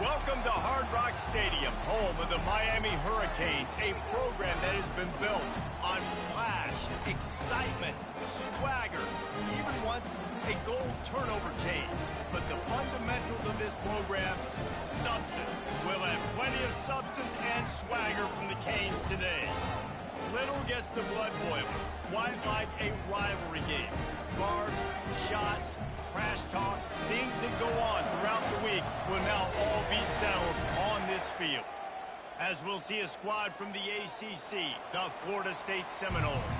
Welcome to Hard Rock Stadium, home of the Miami Hurricanes, a program that has been built on flash, excitement, swagger, even once a goal turnover chain. But the fundamentals of this program, substance. We'll have plenty of substance and swagger from the Canes today. Little gets the blood boiling, quite like a rivalry game. Barbs, shots, trash talk, things that go on throughout the week will now all be settled on this field. As we'll see a squad from the ACC, the Florida State Seminoles,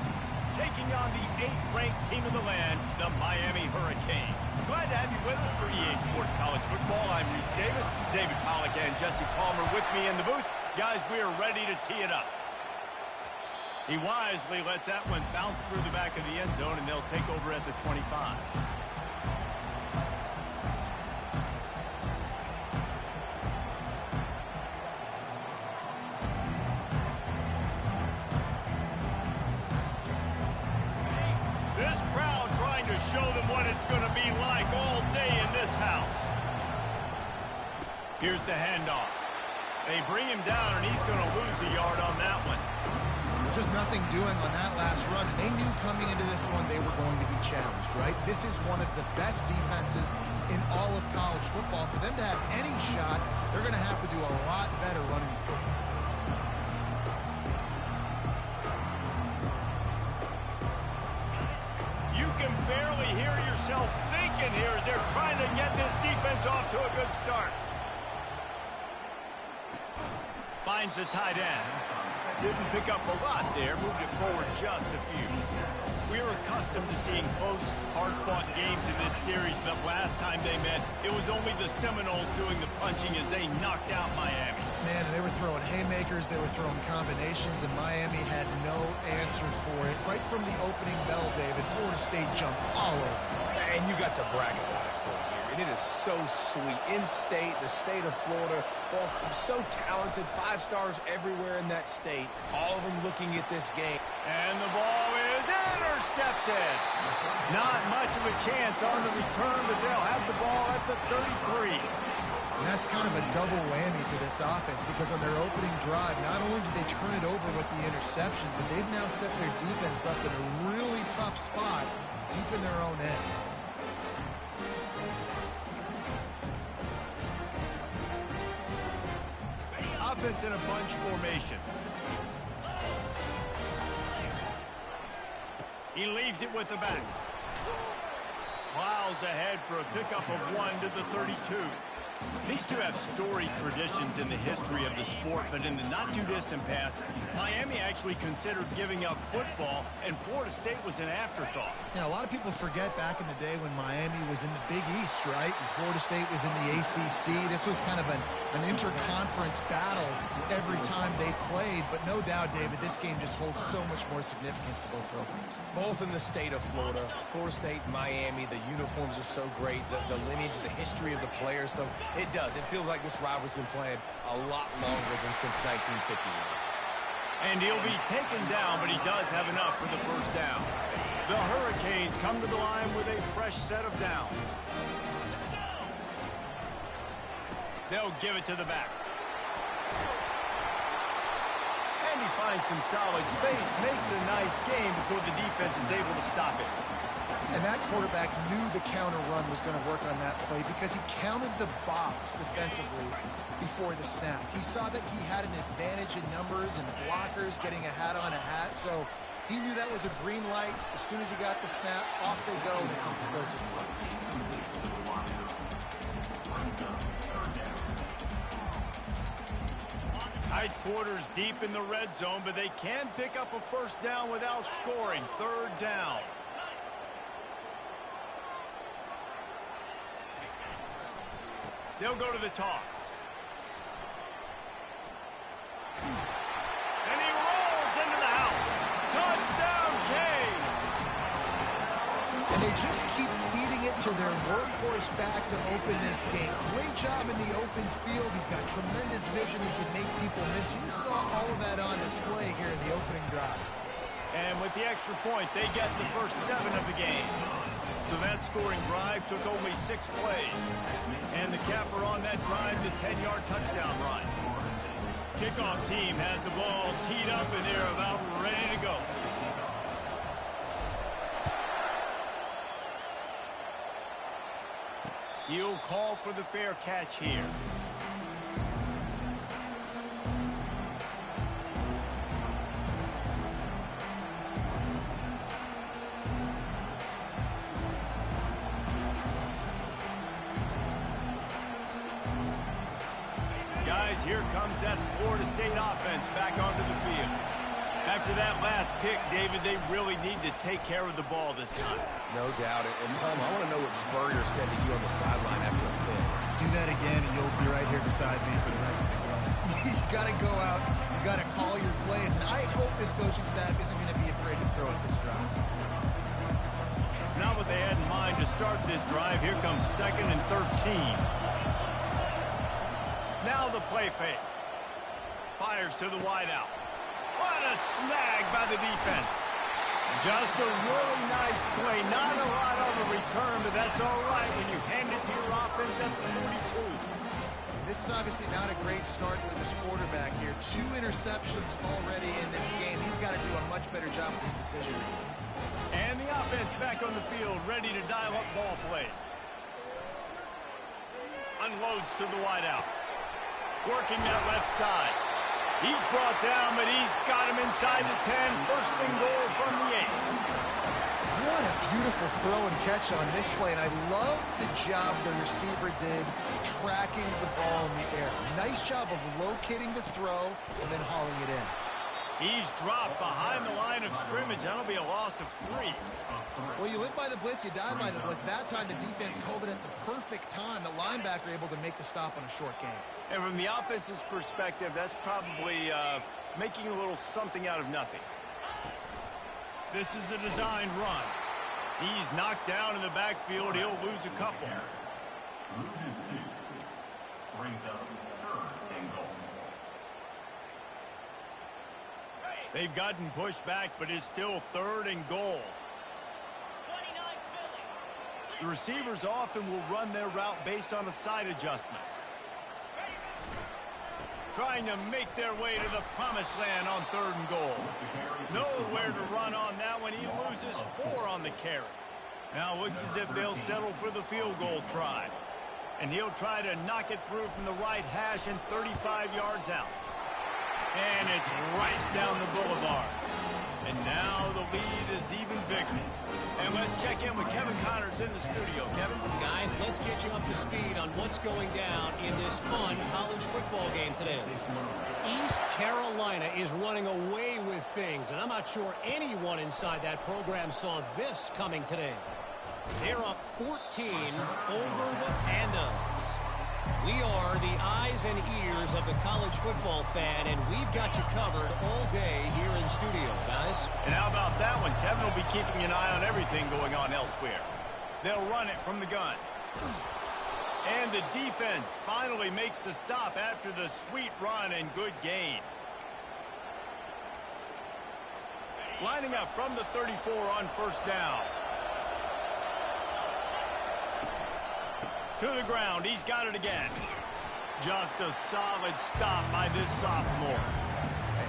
taking on the 8th-ranked team of the land, the Miami Hurricanes. Glad to have you with us for EA Sports College Football. I'm Reese Davis, David Pollack and Jesse Palmer with me in the booth. Guys, we are ready to tee it up. He wisely lets that one bounce through the back of the end zone, and they'll take over at the 25. This crowd trying to show them what it's going to be like all day in this house. Here's the handoff. They bring him down, and he's going to lose a yard on that one. Just nothing doing on that last run. And they knew coming into this one they were going to be challenged, right? This is one of the best defenses in all of college football. For them to have any shot, they're going to have to do a lot better running the football. You can barely hear yourself thinking here as they're trying to get this defense off to a good start. Finds the tight end. Didn't pick up a lot there, moved it forward just a few. We're accustomed to seeing close, hard-fought games in this series, but last time they met, it was only the Seminoles doing the punching as they knocked out Miami. Man, they were throwing haymakers, they were throwing combinations, and Miami had no answer for it. Right from the opening bell, David, Florida State jumped all over. And you got to brag about it for a year. And it is so sweet. In-state, the state of Florida, both so talented, 5 stars everywhere in that state. All of them looking at this game. And the ball is intercepted. Not much of a chance on the return, but they'll have the ball at the 33. And that's kind of a double whammy for this offense because on their opening drive, not only did they turn it over with the interception, but they've now set their defense up in a really tough spot deep in their own end. Offense in a bunch formation. He leaves it with the back. Plows ahead for a pickup of 1 to the 32. These two have storied traditions in the history of the sport, but in the not-too-distant past, Miami actually considered giving up football, and Florida State was an afterthought. Yeah, a lot of people forget back in the day when Miami was in the Big East, right? And Florida State was in the ACC. This was kind of an interconference battle every time they played, but no doubt, David, this game just holds so much more significance to both programs. Both in the state of Florida, Florida State, Miami, the uniforms are so great, the lineage, the history of the players, so it does. It feels like this rivalry's been playing a lot longer than since 1951. And he'll be taken down, but he does have enough for the first down. The Hurricanes come to the line with a fresh set of downs. They'll give it to the back. And he finds some solid space, makes a nice game before the defense is able to stop it. And that quarterback knew the counter run was going to work on that play because he counted the box defensively before the snap. He saw that he had an advantage in numbers and blockers getting a hat on a hat, so he knew that was a green light. As soon as he got the snap, off they go, and it's an explosive play. Tight quarters deep in the red zone, but they can pick up a first down without scoring. 3rd down. They'll go to the toss. And he rolls into the house. Touchdown, Canes! And they just keep feeding it to their workhorse back to open this game. Great job in the open field. He's got tremendous vision. He can make people miss. You saw all of that on display here in the opening drive. And with the extra point, they get the first 7 of the game. So that scoring drive took only 6 plays. And the capper on that drive the 10-yard touchdown run. Kickoff team has the ball teed up, and they're about ready to go. He'll call for the fair catch here. Guys, here comes that Florida State offense back onto the field. After that last pick, David, they really need to take care of the ball this time. No doubt. And Palmer, I want to know what Spurrier said to you on the sideline after a pick. Do that again, and you'll be right here beside me for the rest of the game. You got to go out. You got to call your plays. And I hope this coaching staff isn't going to be afraid to throw at this drive. Not what they had in mind to start this drive. Here comes 2nd and 13. Now the play fake. Fires to the wideout. What a snag by the defense. Just a really nice play. Not a lot on the return, but that's all right when you hand it to your offense at the 42. This is obviously not a great start for this quarterback here. 2 interceptions already in this game. He's got to do a much better job with his decision. And the offense back on the field, ready to dial up ball plays. Unloads to the wideout. Working that left side. He's brought down, but he's got him inside the 10. First and goal from the 8. What a beautiful throw and catch on this play. And I love the job the receiver did tracking the ball in the air. Nice job of locating the throw and then hauling it in. He's dropped behind the line of scrimmage. That'll be a loss of 3. Well, you live by the blitz, you die by the blitz. That time the defense called it at the perfect time. The linebacker able to make the stop on a short game. And from the offense's perspective, that's probably making a little something out of nothing. This is a designed run. He's knocked down in the backfield. He'll lose a couple. Loses 2. Brings up 3rd and goal. They've gotten pushed back, but it's still 3rd and goal. The receivers often will run their route based on a side adjustment. Trying to make their way to the promised land on 3rd and goal. Nowhere to run on that one. He loses 4 on the carry. Now looks as if they'll settle for the field goal try. And he'll try to knock it through from the right hash and 35 yards out. And it's right down the boulevard. And now the lead is even bigger. And let's check in with Kevin Connors in the studio. Kevin? Guys, let's get you up to speed on what's going down in this fun college football game today. East Carolina is running away with things, and I'm not sure anyone inside that program saw this coming today. They're up 14 over the Pandas. We are the eyes and ears of the college football fan, and we've got you covered all day here in studio, guys. And how about that one? Kevin will be keeping an eye on everything going on elsewhere. They'll run it from the gun. And the defense finally makes the stop after the sweet run and good gain. Lining up from the 34 on 1st down. To the ground, he's got it again. Just a solid stop by this sophomore.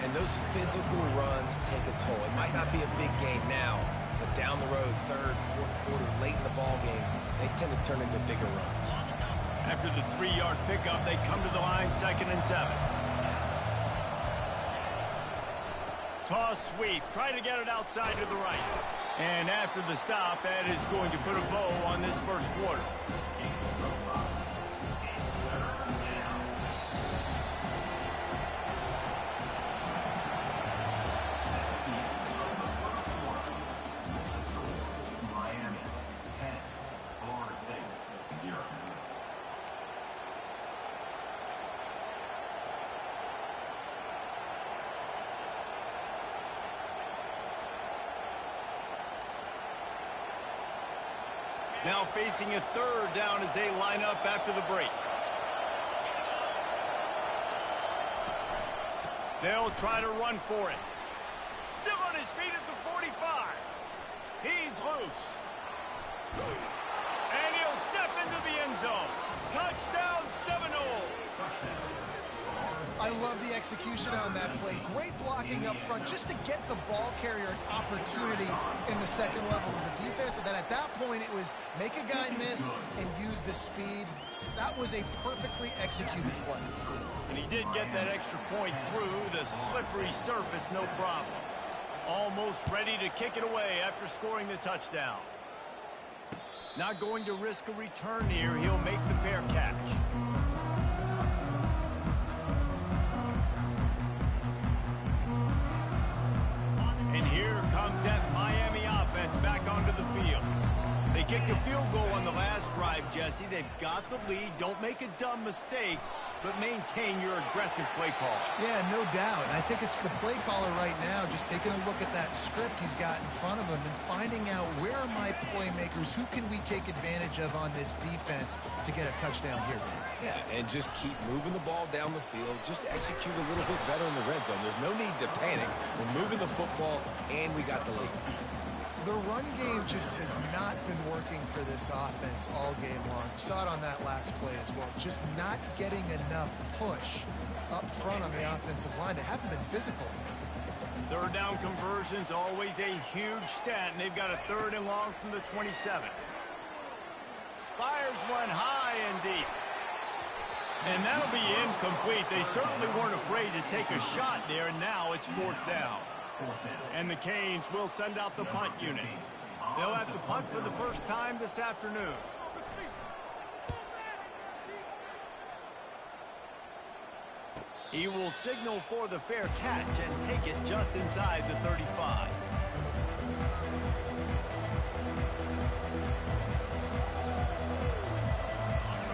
And those physical runs take a toll. It might not be a big game now, but down the road, 3rd, 4th quarter, late in the ball games, they tend to turn into bigger runs. After the 3-yard pickup, they come to the line 2nd and 7. Toss sweep. Try to get it outside to the right. And after the stop, that is going to put a bow on this 1st quarter. Miami 10. Florida State 0. Now facing a 3rd down as they line up after the break. They'll try to run for it. Still on his feet at the 45. He's loose. And he'll step into the end zone. Touchdown Seminole. love the execution on that play. Great blocking up front just to get the ball carrier an opportunity in the second level of the defense. And then at that point, it was make a guy miss and use the speed. That was a perfectly executed play. And he did get that extra point through the slippery surface, no problem. Almost ready to kick it away after scoring the touchdown. Not going to risk a return here. He'll make the fair catch. And here comes that Miami offense back onto the field. They kicked a field goal on the last drive, Jesse. They've got the lead. Don't make a dumb mistake, but maintain your aggressive play call. Yeah, no doubt. And I think it's the play caller right now just taking a look at that script he's got in front of him and finding out where are my playmakers, who can we take advantage of on this defense to get a touchdown here. Yeah, and just keep moving the ball down the field. Just execute a little bit better in the red zone. There's no need to panic. We're moving the football, and we got the lead. The run game just has not been working for this offense all game long. You saw it on that last play as well. Just not getting enough push up front on the offensive line. They haven't been physical. Third down conversions, always a huge stat, and they've got a 3rd and long from the 27. Fires one high and deep. And that'll be incomplete. They certainly weren't afraid to take a shot there, and now it's 4th down. And the Canes will send out the punt unit. They'll have to punt for the first time this afternoon. He will signal for the fair catch and take it just inside the 35.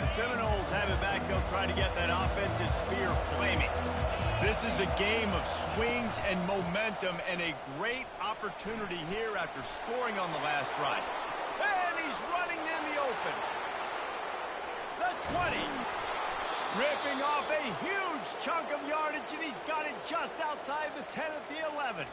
The Seminoles have it back. They'll try to get that offensive spear flaming. This is a game of swings and momentum and a great opportunity here after scoring on the last drive. And he's running in the open. The 20. Ripping off a huge chunk of yardage, and he's got it just outside the 10 at the 11.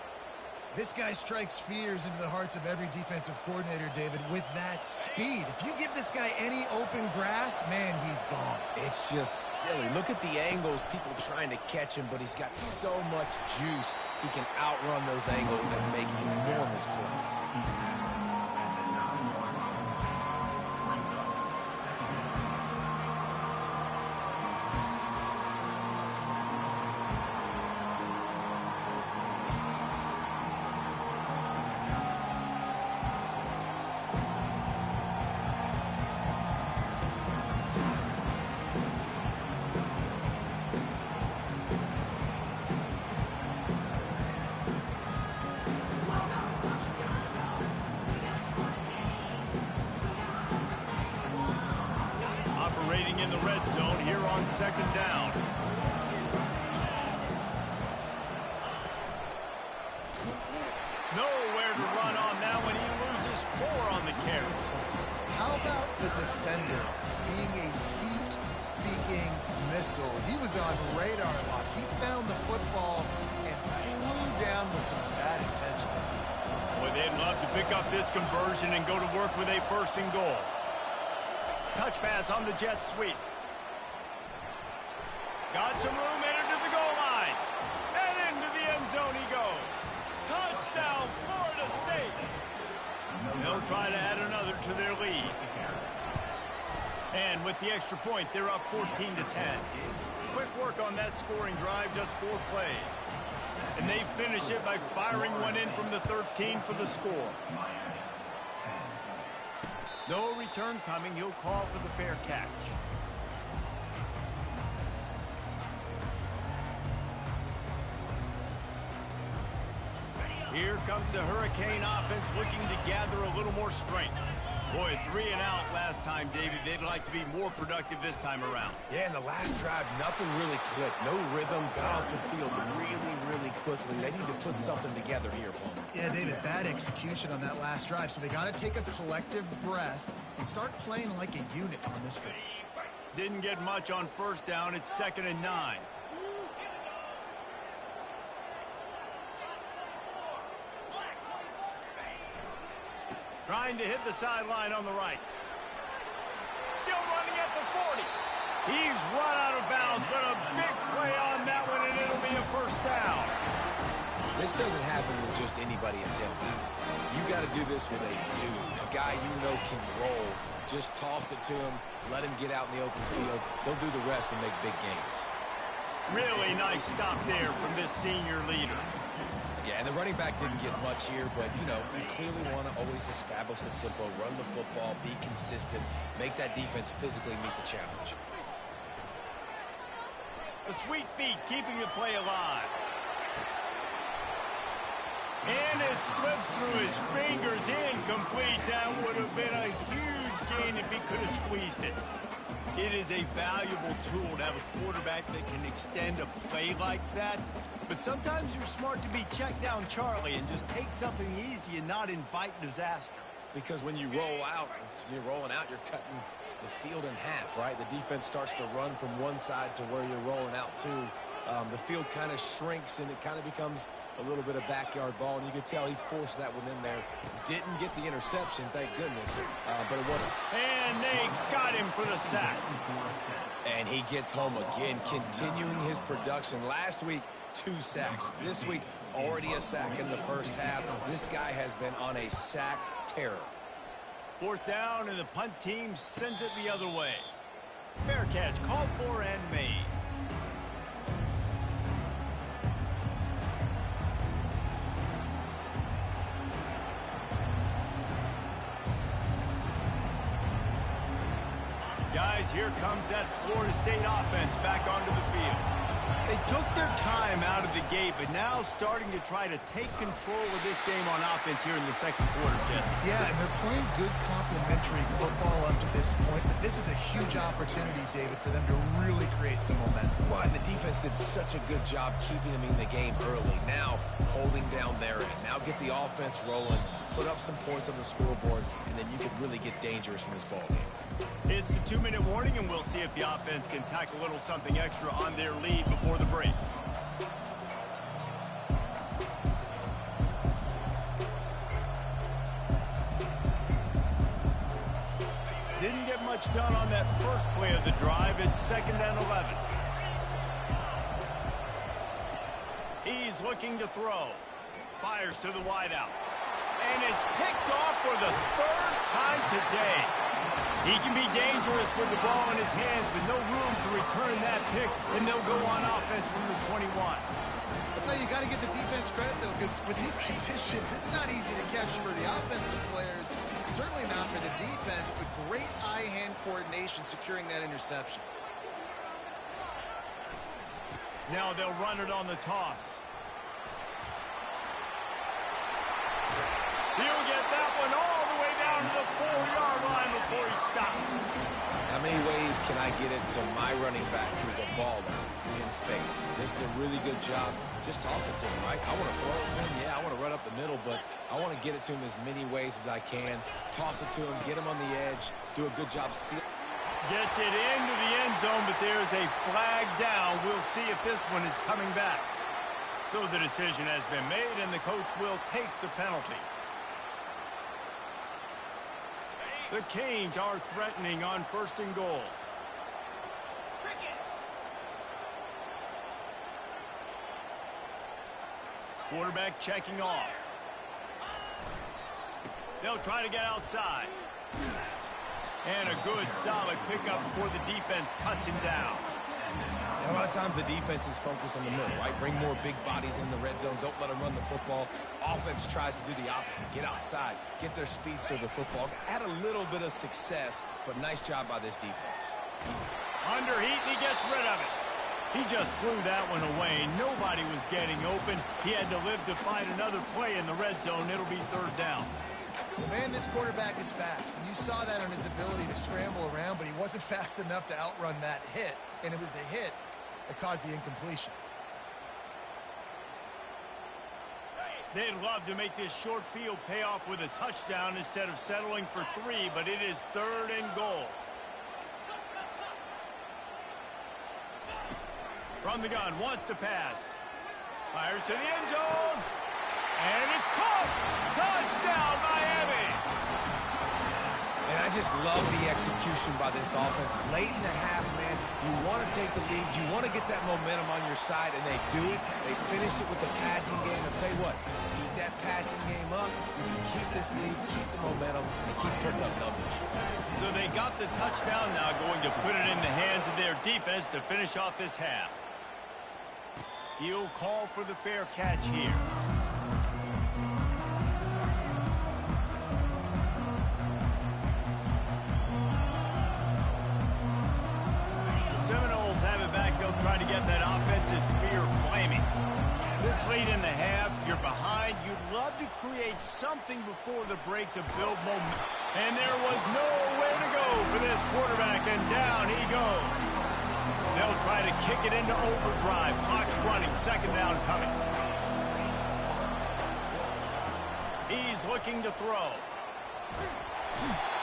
This guy strikes fears into the hearts of every defensive coordinator, David, with that speed. If you give this guy any open grass, man, he's gone. It's just silly. Look at the angles, people trying to catch him, but he's got so much juice. He can outrun those angles and make enormous plays. In the red zone here on 2nd down. Nowhere to run on that one. He loses 4 on the carry. How about the defender being a heat-seeking missile? He was on radar lock. He found the football and flew down with some bad intentions. Boy, they'd love to pick up this conversion and go to work with a 1st and goal. Touch pass on the jet sweep. Got some room, entered to the goal line. And into the end zone he goes. Touchdown, Florida State. They'll try to add another to their lead. And with the extra point, they're up 14-10. Quick work on that scoring drive, just 4 plays. And they finish it by firing one in from the 13 for the score. No return coming. He'll call for the fair catch. Here comes the Hurricane offense looking to gather a little more strength. Boy, 3 and out last time, David. They'd like to be more productive this time around. Yeah, in the last drive, nothing really clicked. No rhythm, got off the field really quickly. They need to put something together here, Palmer. Yeah, David, bad execution on that last drive. So they got to take a collective breath and start playing like a unit on this one. Didn't get much on 1st down. It's 2nd and 9. Trying to hit the sideline on the right. Still running at the 40. He's run out of bounds, but a big play on that one, first down. This doesn't happen with just anybody at tailback. You got to do this with a dude, a guy you know can roll. Just toss it to him, let him get out in the open field. They'll do the rest and make big gains. Really nice stop there from this senior leader. Yeah, and the running back didn't get much here, but, you know, you clearly want to always establish the tempo, run the football, be consistent, make that defense physically meet the challenge. A sweet feat keeping the play alive. And it slips through his fingers, incomplete. That would have been a huge gain if he could have squeezed it. It is a valuable tool to have a quarterback that can extend a play like that. But sometimes you're smart to be check down Charlie and just take something easy and not invite disaster. Because when you roll out, you're rolling out, you're cutting the field in half, right? The defense starts to run from one side to where you're rolling out to. The field kind of shrinks and it kind of becomes a little bit of backyard ball, and you could tell he forced that one in there. Didn't get the interception, thank goodness, but it wasn't. And they got him for the sack. And he gets home again, continuing his production. Last week, 2 sacks. This week, already a sack in the first half. This guy has been on a sack terror. Fourth down, and the punt team sends it the other way. Fair catch, called for and made. Guys, here comes that Florida State offense back onto the field. They took their time out of the gate, but now starting to try to take control of this game on offense here in the second quarter, Jesse. Yeah, and they're playing good complementary football up to this point, but this is a huge opportunity, David, for them to really create some momentum. Well, and the defense did such a good job keeping them in the game early. Now, holding down their end. Now get the offense rolling, put up some points on the scoreboard, and then you could really get dangerous in this ball game. It's the 2-minute warning, and we'll see if the offense can tack a little something extra on their lead before the break. Didn't get much done on that first play of the drive. It's 2nd and 11. He's looking to throw. Fires to the wideout. And it's picked off for the 3rd time today. He can be dangerous with the ball in his hands, but no room to return that pick, and they'll go on offense from the 21. That's how you got to give the defense credit, though, because with these conditions, it's not easy to catch for the offensive players, certainly not for the defense, but great eye-hand coordination securing that interception. Now they'll run it on the toss. He'll get that one all the way down to the 4-yard line before he stops. How many ways can I get it to my running back who's a baller in space? This is a really good job. Just toss it to him, right? I want to throw it to him. Yeah, I want to run up the middle, but I want to get it to him as many ways as I can. Toss it to him, get him on the edge, do a good job sealing. Gets it into the end zone, but there's a flag down. We'll see if this one is coming back. So the decision has been made, and the coach will take the penalty. The Canes are threatening on 1st and goal. Quarterback checking off. They'll try to get outside. And a good, solid pickup before the defense cuts him down. And a lot of times the defense is focused on the middle, right? Bring more big bodies in the red zone. Don't let them run the football. Offense tries to do the opposite. Get outside. Get their speedster the football. Had a little bit of success, but nice job by this defense. Under heat, and he gets rid of it. He just threw that one away. Nobody was getting open. He had to live to fight another play in the red zone. It'll be 3rd down. Man, this quarterback is fast, and you saw that on his ability to scramble around, but he wasn't fast enough to outrun that hit, and it was the hit that caused the incompletion. They'd love to make this short field pay off with a touchdown instead of settling for 3, but it is 3rd and goal. From the gun, wants to pass. Fires to the end zone. And it's caught! Touchdown, Miami! And Man, I just love the execution by this offense. Late in the half, man, you want to take the lead. You want to get that momentum on your side, and they do it. They finish it with the passing game. I'll tell you what, keep that passing game up. You can keep this lead, keep the momentum, and keep putting up numbers. So they got the touchdown now, going to put it in the hands of their defense to finish off this half. He'll call for the fair catch here. Seminoles have it back. They'll try to get that offensive spear flaming. This late in the half, you're behind. You'd love to create something before the break to build momentum. And there was nowhere to go for this quarterback, and down he goes. They'll try to kick it into overdrive. Clock's running. Second down coming. He's looking to throw.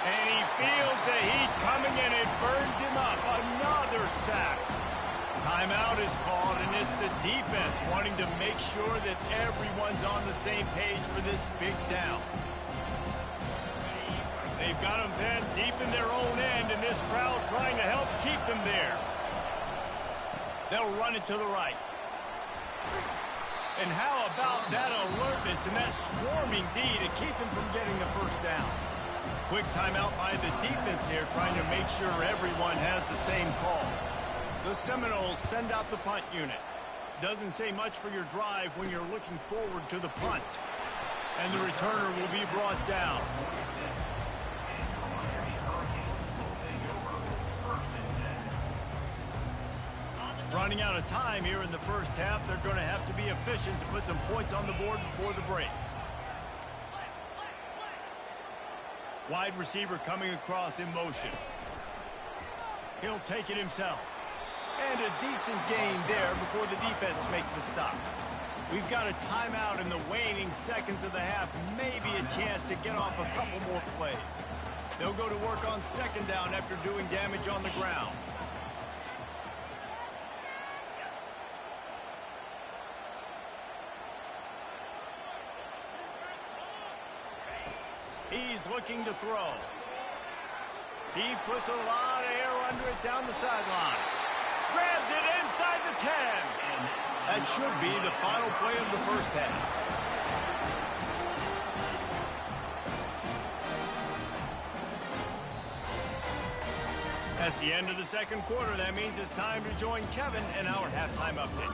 And he feels the heat coming, and it burns him up. Another sack. Timeout is called, and it's the defense wanting to make sure that everyone's on the same page for this big down. They've got them pinned deep in their own end, and this crowd trying to help keep them there. They'll run it to the right. And how about that alertness and that swarming D to keep him from getting the first down? Quick timeout by the defense here, trying to make sure everyone has the same call. The Seminoles send out the punt unit. Doesn't say much for your drive when you're looking forward to the punt. And the returner will be brought down. Running out of time here in the first half, they're going to have to be efficient to put some points on the board before the break. Wide receiver coming across in motion. He'll take it himself. And a decent gain there before the defense makes the stop. We've got a timeout in the waning seconds of the half. Maybe a chance to get off a couple more plays. They'll go to work on second down after doing damage on the ground. He's looking to throw. He puts a lot of air under it down the sideline. Grabs it inside the 10. And that should be the final play of the first half. That's the end of the second quarter. That means it's time to join Kevin in our halftime update.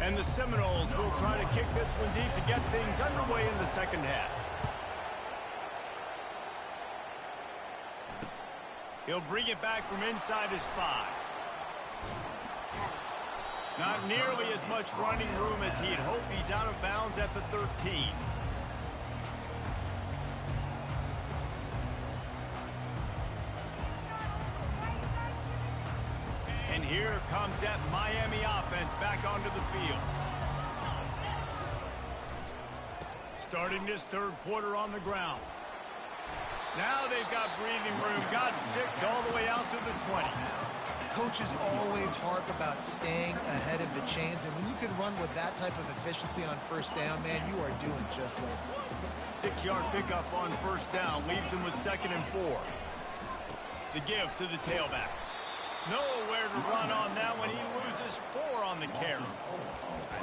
And the Seminoles will try to kick this one deep to get things underway in the second half. He'll bring it back from inside his 5. Not nearly as much running room as he'd hoped. He's out of bounds at the 13. And here comes that Miami offense back onto the field. Starting this third quarter on the ground. Now they've got breathing room. Got 6 all the way out to the 20. Coaches always harp about staying ahead of the chains, and when you can run with that type of efficiency on first down, man, you are doing just that. 6-yard pickup on first down leaves him with 2nd and 4. The give to the tailback. Nowhere to run on that one. He loses 4 on the carry.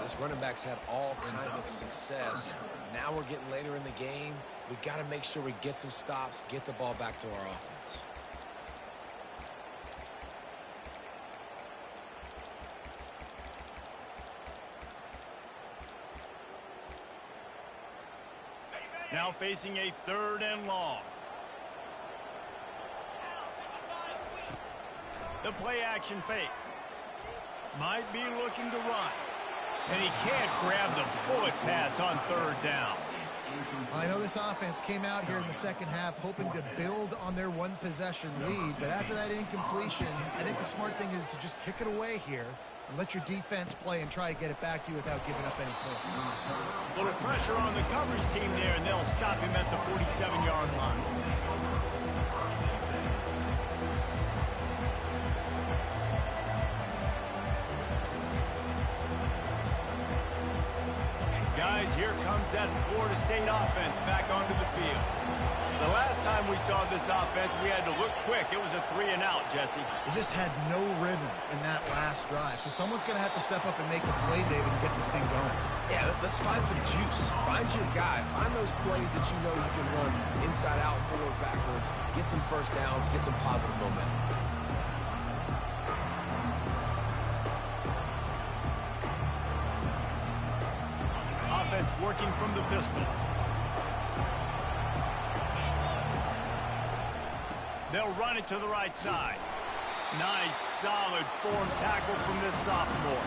This running back's had all kind of success. Now we're getting later in the game. We got to make sure we get some stops, get the ball back to our offense. Now facing a 3rd and long. The play action fake. Might be looking to run. And he can't grab the bullet pass on 3rd down. I know this offense came out here in the second half hoping to build on their one-possession lead, but after that incompletion, I think the smart thing is to just kick it away here and let your defense play and try to get it back to you without giving up any points. A little pressure on the coverage team there, and they'll stop him at the 47-yard line. that Florida State offense back onto the field. The last time we saw this offense, we had to look quick. It was a 3-and-out, Jesse. They just had no rhythm in that last drive. So someone's going to have to step up and make a play, David, and get this thing going. Yeah, let's find some juice. Find your guy. Find those plays that you know you can run inside out, forward, backwards. Get some first downs. Get some positive momentum. Offense working from the pistol. They'll run it to the right side. Nice, solid form tackle from this sophomore.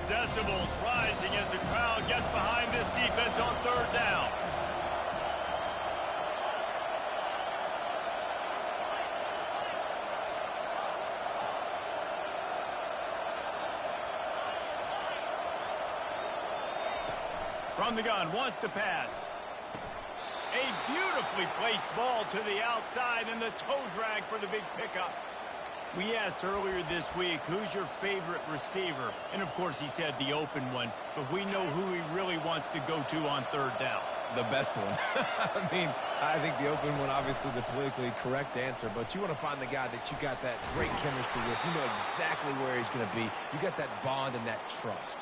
Decibels rising as the crowd gets behind this defense on third down. From the gun, wants to pass. A beautifully placed ball to the outside and the toe drag for the big pickup. We asked earlier this week, who's your favorite receiver? And of course he said the open one, but we know who he really wants to go to on third down. The best one. I mean, I think the open one, obviously the politically correct answer, but you want to find the guy that you got that great chemistry with. You know exactly where he's going to be. You got that bond and that trust.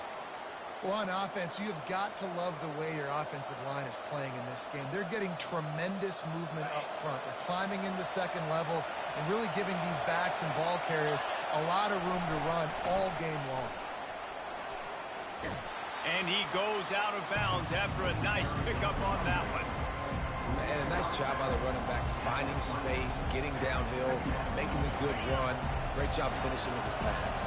Well, on offense, you've got to love the way your offensive line is playing in this game. They're getting tremendous movement up front. They're climbing in the second level and really giving these backs and ball carriers a lot of room to run all game long. And he goes out of bounds after a nice pickup on that one. And a nice job by the running back, finding space, getting downhill, making a good run. Great job finishing with his pads.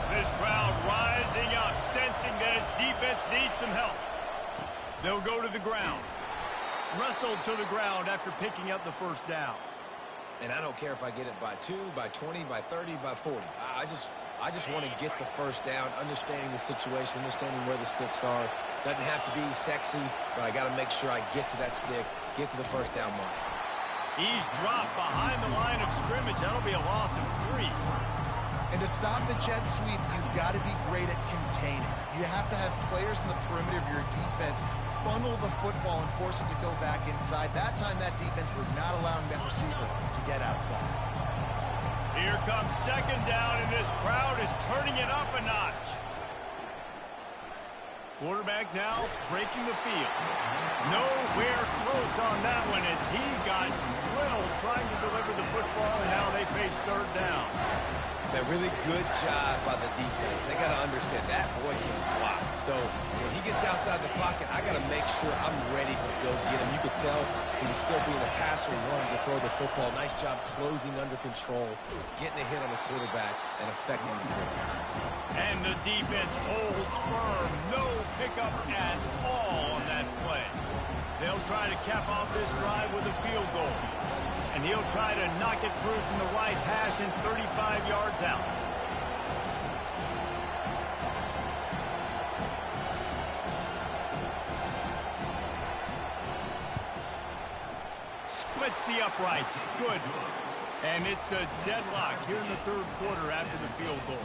This crowd rising up, sensing that its defense needs some help. They'll go to the ground. Wrestled to the ground after picking up the first down. And I don't care if I get it by 2, by 20, by 30, by 40. I just want to get the first down, understanding the situation, understanding where the sticks are. Doesn't have to be sexy, but I got to make sure I get to that stick, get to the first down mark. He's dropped behind the line of scrimmage. That'll be a loss of 3. And to stop the jet sweep, you've got to be great at containing. You have to have players in the perimeter of your defense funnel the football and force it to go back inside. That time, that defense was not allowing that receiver to get outside. Here comes second down, and this crowd is turning it up a notch. Quarterback now breaking the field. Nowhere close on that one as he got drilled trying to deliver the football, and now they face third down. That really good job by the defense. They got to understand that boy can fly. So when he gets outside the pocket, I got to make sure I'm ready to go get him. You could tell he was still being a passer. He wanted to throw the football. Nice job closing under control, getting a hit on the quarterback, and affecting the throw. And the defense holds firm. No pickup at all on that play. They'll try to cap off this drive with a field goal. And he'll try to knock it through from the right hash and 35 yards out. Splits the uprights. Good. And it's a deadlock here in the third quarter after the field goal.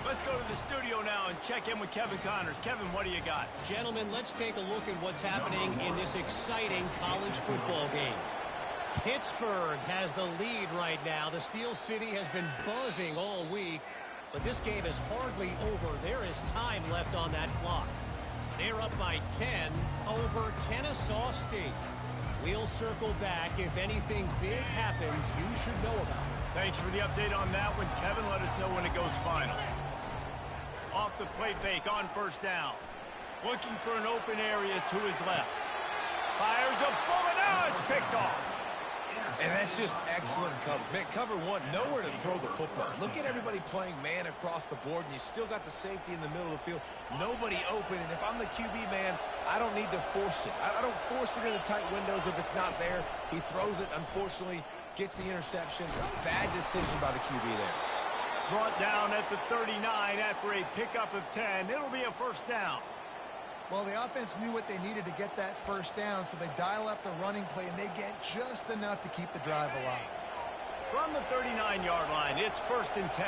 Let's go to the studio now and check in with Kevin Connors. Kevin, what do you got? Gentlemen, let's take a look at what's happening in this exciting college football game. Pittsburgh has the lead right now. The Steel City has been buzzing all week, but this game is hardly over. There is time left on that clock. They're up by 10 over Kennesaw State. We'll circle back. If anything big happens, you should know about it. Thanks for the update on that one, Kevin. Let us know when it goes final. Off the play fake on first down. Looking for an open area to his left. Fires a bullet. Now it's picked off. And that's just excellent coverage. Man, cover one, nowhere to throw the football. Look at everybody playing man across the board, and you still got the safety in the middle of the field. Nobody open, and if I'm the QB, man, I don't need to force it. I don't force it into tight windows if it's not there. He throws it, unfortunately, gets the interception. Bad decision by the QB there. Brought down at the 39 after a pickup of 10. It'll be a first down. Well, the offense knew what they needed to get that first down, so they dial up the running play, and they get just enough to keep the drive alive. From the 39-yard line, it's 1st and 10.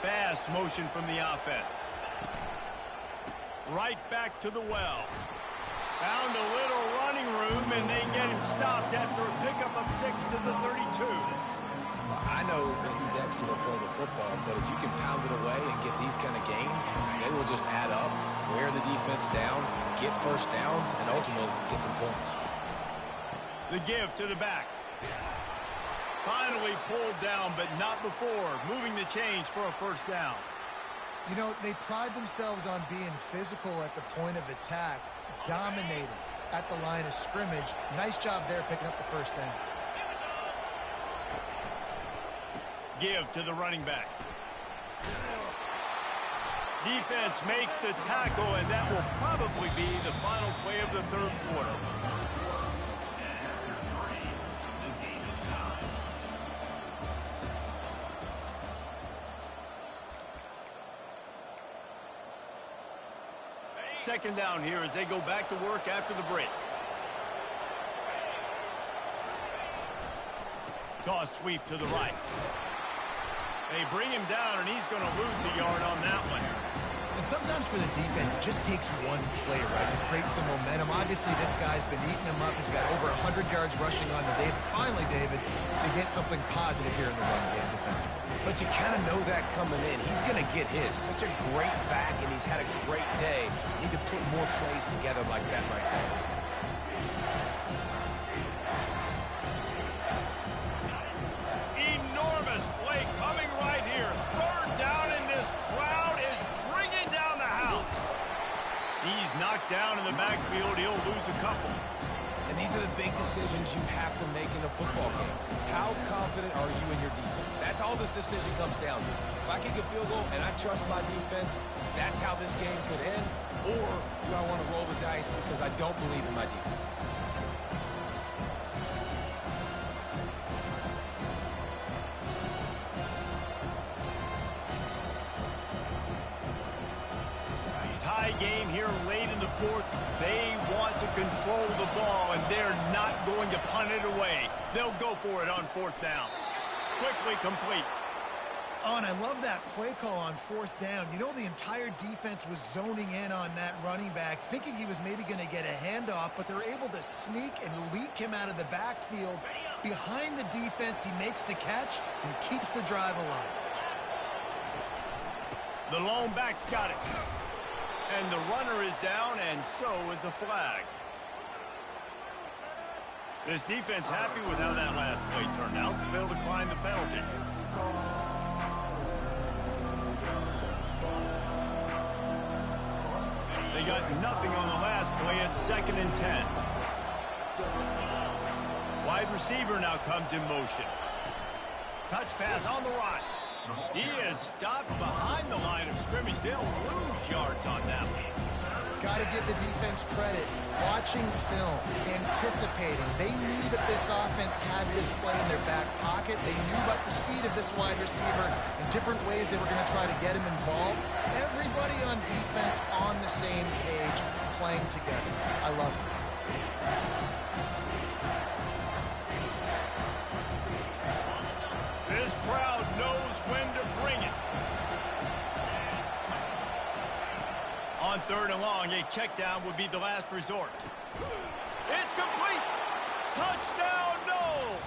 Fast motion from the offense. Right back to the well. Found a little running room, and they get him stopped after a pickup of 6 to the 32. I know it's sexy to throw the football, but if you can pound it away and get these kind of gains, they will just add up, wear the defense down, get first downs, and ultimately get some points. The give to the back. Finally pulled down, but not before. Moving the chains for a 1st down. You know, they pride themselves on being physical at the point of attack, dominating at the line of scrimmage. Nice job there picking up the 1st down. Give to the running back. Defense makes the tackle, and that will probably be the final play of the 3rd quarter. Second down here as they go back to work after the break. Toss sweep to the right. They bring him down, and he's going to lose a yard on that one. And sometimes for the defense, it just takes one play, right, to create some momentum. Obviously, this guy's been eating him up. He's got over 100 yards rushing on the day. But finally, David, they get something positive here in the run game defensively. But you kind of know that coming in. He's going to get his. Such a great back, and he's had a great day. Need to put more plays together like that right there. Enormous play coming right here. 3rd down, and this crowd is bringing down the house. He's knocked down in the backfield. He'll lose a couple. And these are the big decisions you have to make in a football game. How confident are you in your defense? That's all this decision comes down to. If I kick a field goal and I trust my defense, that's how this game could end. Or do I want to roll the dice because I don't believe in my defense? Tie game here late in the 4th. They want to control the ball, and they're not going to punt it away. They'll go for it on 4th down. Quickly complete. Oh, and I love that play call on 4th down. You know, the entire defense was zoning in on that running back, thinking he was maybe going to get a handoff, but they're able to sneak and leak him out of the backfield. Behind the defense, he makes the catch and keeps the drive alive. The lone back's got it. And the runner is down, and so is a flag. This defense happy with how that last play turned out, so they'll decline the penalty. They got nothing on the last play. It's 2nd and 10. Wide receiver now comes in motion. Touch pass on the right. He is stopped behind the line of scrimmage. They'll lose yards on that one. Got to give the defense credit. Watching film, anticipating. They knew that this offense had this play in their back pocket. They knew about the speed of this wide receiver and different ways they were going to try to get him involved. Everybody on defense on the same page, playing together. I love it. This crowd knows when to bring it. On 3rd and long, a check down would be the last resort. It's complete. Touchdown, Knowles.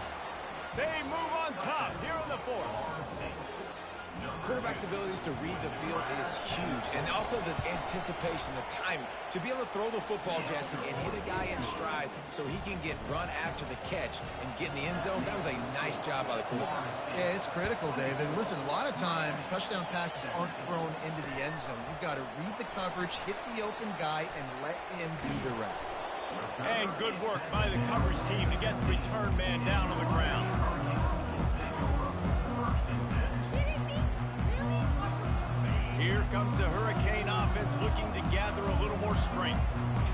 They move on top here in the 4th. Quarterback's abilities to read the field is huge, and also the anticipation, the time to be able to throw the football, Jesse, and hit a guy in stride so he can get run after the catch and get in the end zone. That was a nice job by the quarterback. Yeah, it's critical, David. Listen, a lot of times touchdown passes aren't thrown into the end zone. You've got to read the coverage, hit the open guy, and let him do the rest. And good work by the coverage team to get the return man down on the ground. Here comes the Hurricane offense. defense looking to gather a little more strength.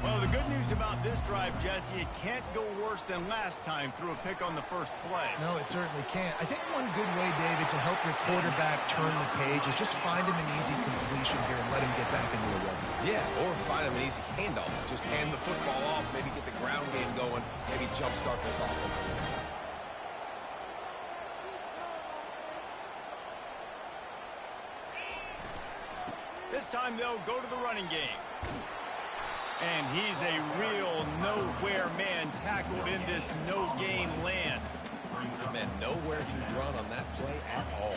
Well, the good news about this drive, Jesse, it can't go worse than last time through a pick on the first play. No, it certainly can't. I think one good way, David, to help your quarterback turn the page is just find him an easy completion here and let him get back into a rhythm. Yeah, or find him an easy handoff. Just hand the football off, maybe get the ground game going, maybe jumpstart this offense a little bit. This time they'll go to the running game. And he's a real nowhere man tackled in this no-game land. Man, nowhere to run on that play at all.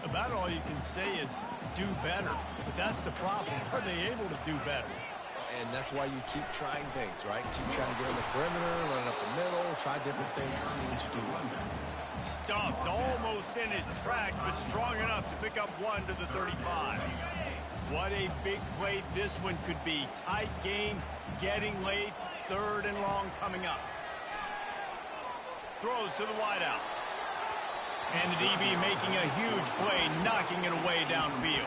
About all you can say is do better. But that's the problem. Are they able to do better? And that's why you keep trying things, right? Keep trying to get on the perimeter, run up the middle, try different things to see what you do well. Stopped almost in his tracks, but strong enough to pick up one to the 35. What a big play this one could be. Tight game, getting late, 3rd and long coming up. Throws to the wideout. And the DB making a huge play, knocking it away downfield.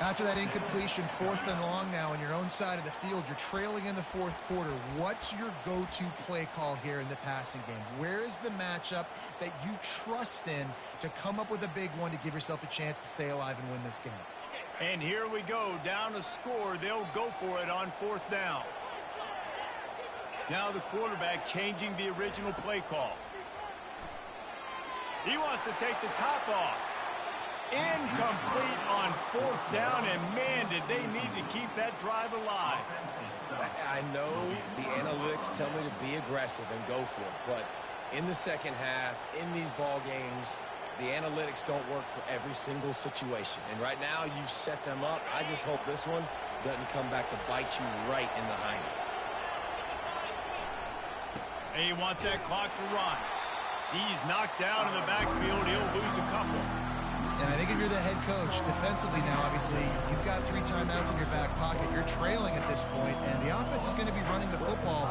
After that incompletion, 4th and long now on your own side of the field, you're trailing in the 4th quarter. What's your go-to play call here in the passing game? Where is the matchup that you trust in to come up with a big one to give yourself a chance to stay alive and win this game? And here we go, down a score. They'll go for it on 4th down. Now the quarterback changing the original play call. He wants to take the top off. Incomplete on 4th down, and man, did they need to keep that drive alive. I know the analytics tell me to be aggressive and go for it, but in the second half, in these ball games, the analytics don't work for every single situation. And right now, you've set them up. I just hope this one doesn't come back to bite you right in the hiney. They want that clock to run. He's knocked down in the backfield. He'll lose a couple. And I think if you're the head coach, defensively now, obviously, you've got 3 timeouts in your back pocket. You're trailing at this point, and the offense is going to be running the football,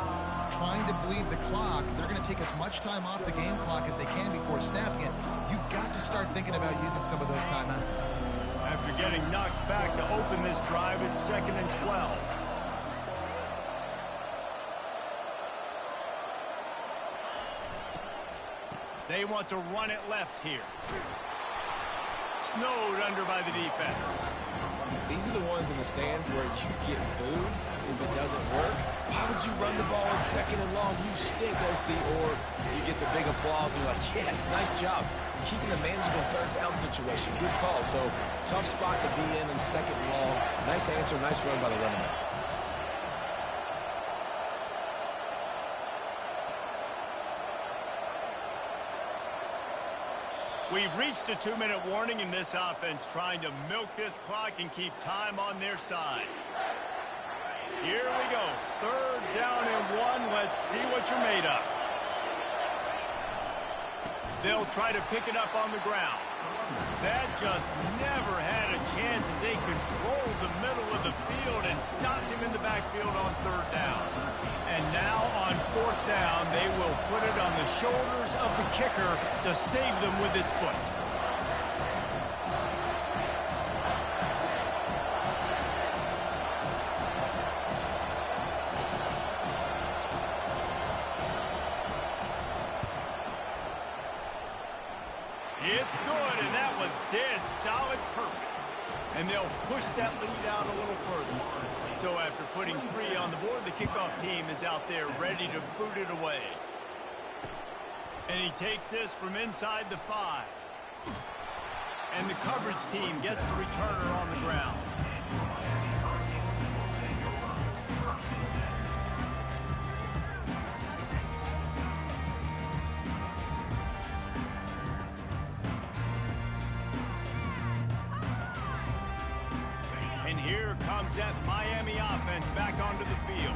trying to bleed the clock. They're going to take as much time off the game clock as they can before snapping it. You've got to start thinking about using some of those timeouts. After getting knocked back to open this drive, it's 2nd and 12. They want to run it left here. Snowed under by the defense. These are the ones in the stands where you get booed if it doesn't work. Why would you run the ball in 2nd and long? You stink, OC. Or you get the big applause and you're like, yes, nice job. Keeping the manageable 3rd down situation. Good call. So tough spot to be in 2nd and long. Nice answer, nice run by the running back. We've reached a 2-minute warning in this offense, trying to milk this clock and keep time on their side. Here we go. 3rd down and 1. Let's see what you're made of. They'll try to pick it up on the ground. That just never had a chance as they controlled the middle of the field and stopped him in the backfield on 3rd down. And now on 4th down, they will put it on the shoulders of the kicker to save them with his foot. It's good, and that was dead solid perfect. And they'll push that lead out a little further. So after putting 3 on the board, the kickoff team is out there ready to boot it away. And he takes this from inside the 5. And the coverage team gets the returner on the ground. Here comes that Miami offense back onto the field.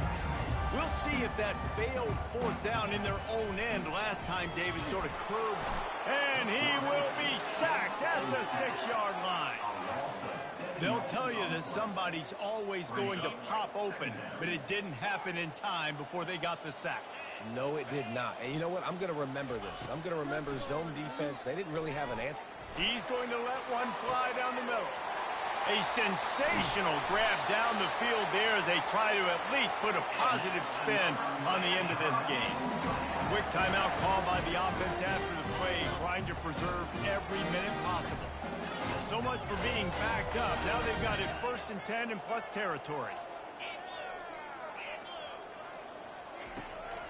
We'll see if that failed 4th down in their own end last time David sort of curbed. And he will be sacked at the 6-yard line. They'll tell you that somebody's always going to pop open, but it didn't happen in time before they got the sack. No, it did not. And you know what? I'm going to remember this. I'm going to remember zone defense. They didn't really have an answer. He's going to let one fly down the middle. A sensational grab down the field there as they try to at least put a positive spin on the end of this game. Quick timeout called by the offense after the play, trying to preserve every minute possible. So much for being backed up. Now they've got it 1st and 10 and plus territory.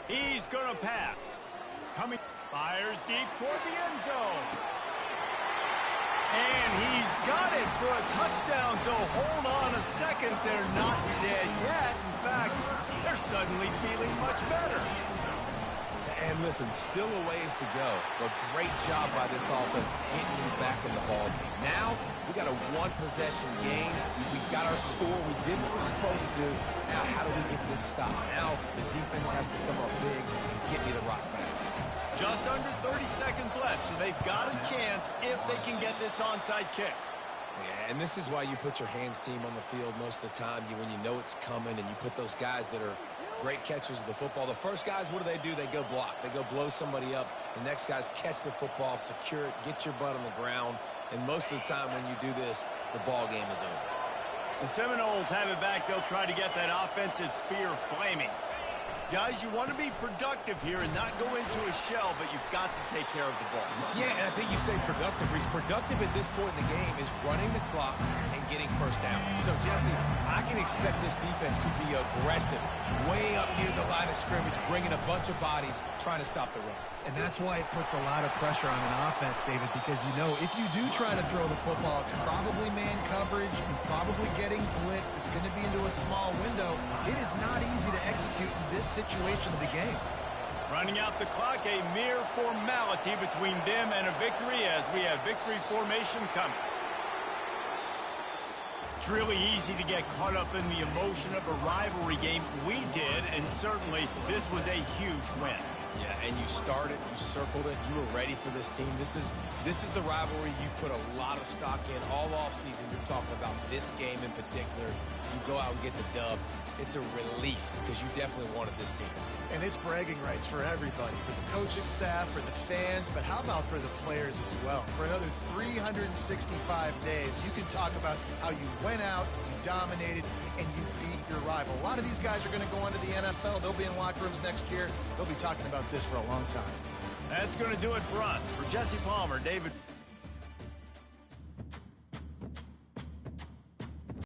He's going to pass. Fires deep toward the end zone. And he's got it for a touchdown, so hold on a second. They're not dead yet. In fact, they're suddenly feeling much better. And listen, still a ways to go, but great job by this offense getting you back in the ball game. Now, we got a one-possession game. We got our score. We did what we're supposed to do. Now, how do we get this stopped? Now, the defense has to come up big and get me the rock back. Just under 30 seconds left, so they've got a chance if they can get this onside kick. Yeah, and this is why you put your hands team on the field most of the time, when you know it's coming, and you put those guys that are great catchers of the football. The first guys, what do? They go block. They go blow somebody up. The next guys catch the football, secure it, get your butt on the ground. And most of the time when you do this, the ball game is over. The Seminoles have it back. They'll try to get that offensive spear flaming. Guys, you want to be productive here and not go into a shell, but you've got to take care of the ball. Yeah, and I think you say productive. He's productive at this point in the game is running the clock and getting first down. So, Jesse, I can expect this defense to be aggressive, way up near the line of scrimmage, bringing a bunch of bodies, trying to stop the run. And that's why it puts a lot of pressure on an offense, David, because you know if you do try to throw the football, it's probably man coverage and probably getting blitzed. It's going to be into a small window. It is not easy to execute in this situation of the game. Running out the clock, a mere formality between them and a victory as we have victory formation coming. It's really easy to get caught up in the emotion of a rivalry game. We did, and certainly this was a huge win. Yeah, and you started, you circled it, you were ready for this team. This is the rivalry you put a lot of stock in all offseason. You're talking about this game in particular. You go out and get the dub. It's a relief because you definitely wanted this team. And it's bragging rights for everybody, for the coaching staff, for the fans, but how about for the players as well? For another 365 days, you can talk about how you went out, you dominated, and you beat your rival. A lot of these guys are going to go on to the NFL. They'll be in locker rooms next year. They'll be talking about this for a long time. That's going to do it for us. For Jesse Palmer, David